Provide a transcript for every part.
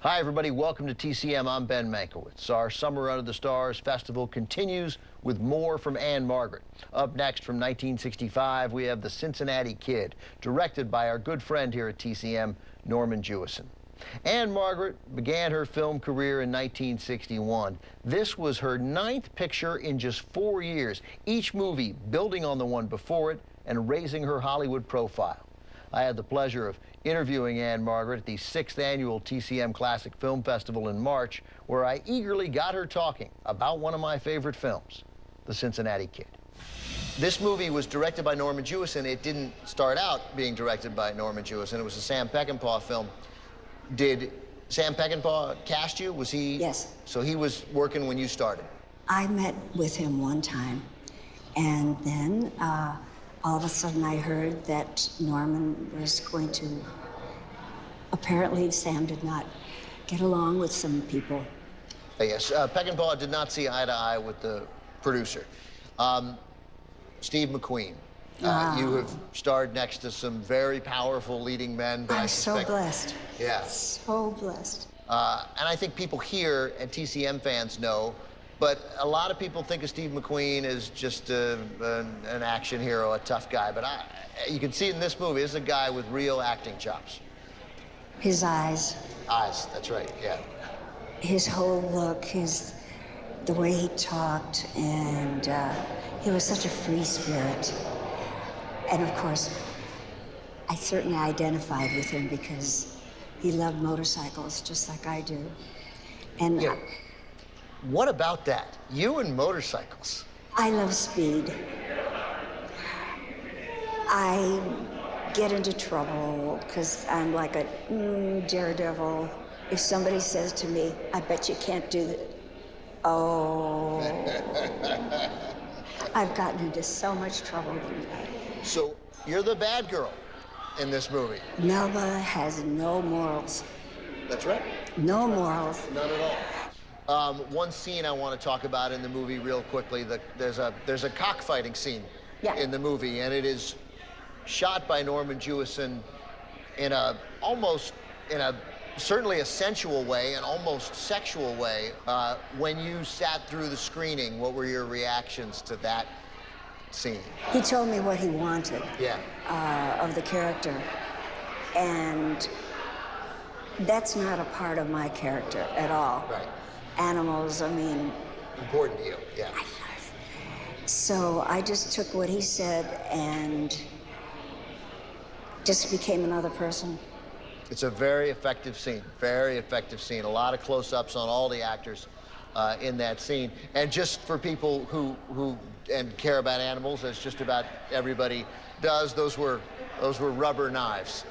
Hi, everybody. Welcome to TCM. I'm Ben Mankiewicz. Our Summer Under the Stars Festival continues with more from Ann-Margret. Up next from 1965, we have The Cincinnati Kid, directed by our good friend here at TCM, Norman Jewison. Ann-Margret began her film career in 1961. This was her 9th picture in just 4 years, each movie building on the one before it and raising her Hollywood profile. I had the pleasure of interviewing Ann-Margret at the 6th annual TCM Classic Film Festival in March, where I eagerly got her talking about one of my favorite films, The Cincinnati Kid. This movie was directed by Norman Jewison. It didn't start out being directed by Norman Jewison. It was a Sam Peckinpah film. Did Sam Peckinpah cast you? Was he? Yes. So he was working when you started? I met with him one time, and then all of a sudden I heard that Norman was going to, apparently Sam did not get along with some people. Yes, Peckinpah did not see eye to eye with the producer. Steve McQueen, you have starred next to some very powerful leading men. I'm so blessed. Yeah. So blessed. And I think people here and TCM fans know, but a lot of people think of Steve McQueen as just an action hero, a tough guy. But you can see in this movie, this is a guy with real acting chops. His eyes. Eyes, that's right, yeah. His whole look, the way he talked, and he was such a free spirit. And of course, I certainly identified with him because he loved motorcycles just like I do. And yeah. What about that? You and motorcycles. I love speed. I get into trouble because I'm like a daredevil. If somebody says to me, I bet you can't do that. Oh. I've gotten into so much trouble. So you're the bad girl in this movie. Melba has no morals. That's right. No morals. None at all. One scene I want to talk about in the movie real quickly. There's a cockfighting scene in the movie, and it is shot by Norman Jewison in certainly a sensual way, an almost sexual way. When you sat through the screening, what were your reactions to that scene? He told me what he wanted of the character, and that's not a part of my character at all. Right. Animals, I mean... Important to you, yeah. So I just took what he said and just became another person. It's a very effective scene, very effective scene. A lot of close-ups on all the actors in that scene. And just for people who care about animals, as just about everybody does, those were rubber knives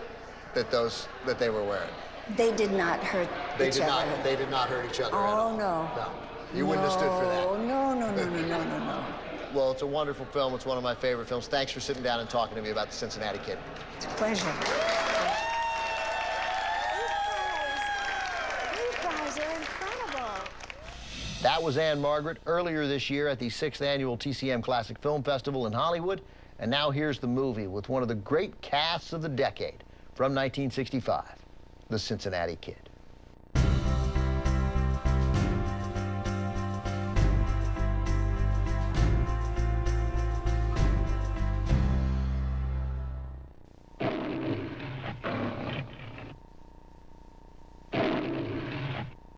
that they were wearing. They did not hurt each other. They did not hurt each other at Oh, all. no. No. You wouldn't have stood for that. No. Well, it's a wonderful film. It's one of my favorite films. Thanks for sitting down and talking to me about The Cincinnati Kid. It's a pleasure. You guys are incredible. That was Ann-Margret earlier this year at the 6th annual TCM Classic Film Festival in Hollywood. And now here's the movie with one of the great casts of the decade from 1965, The Cincinnati Kid.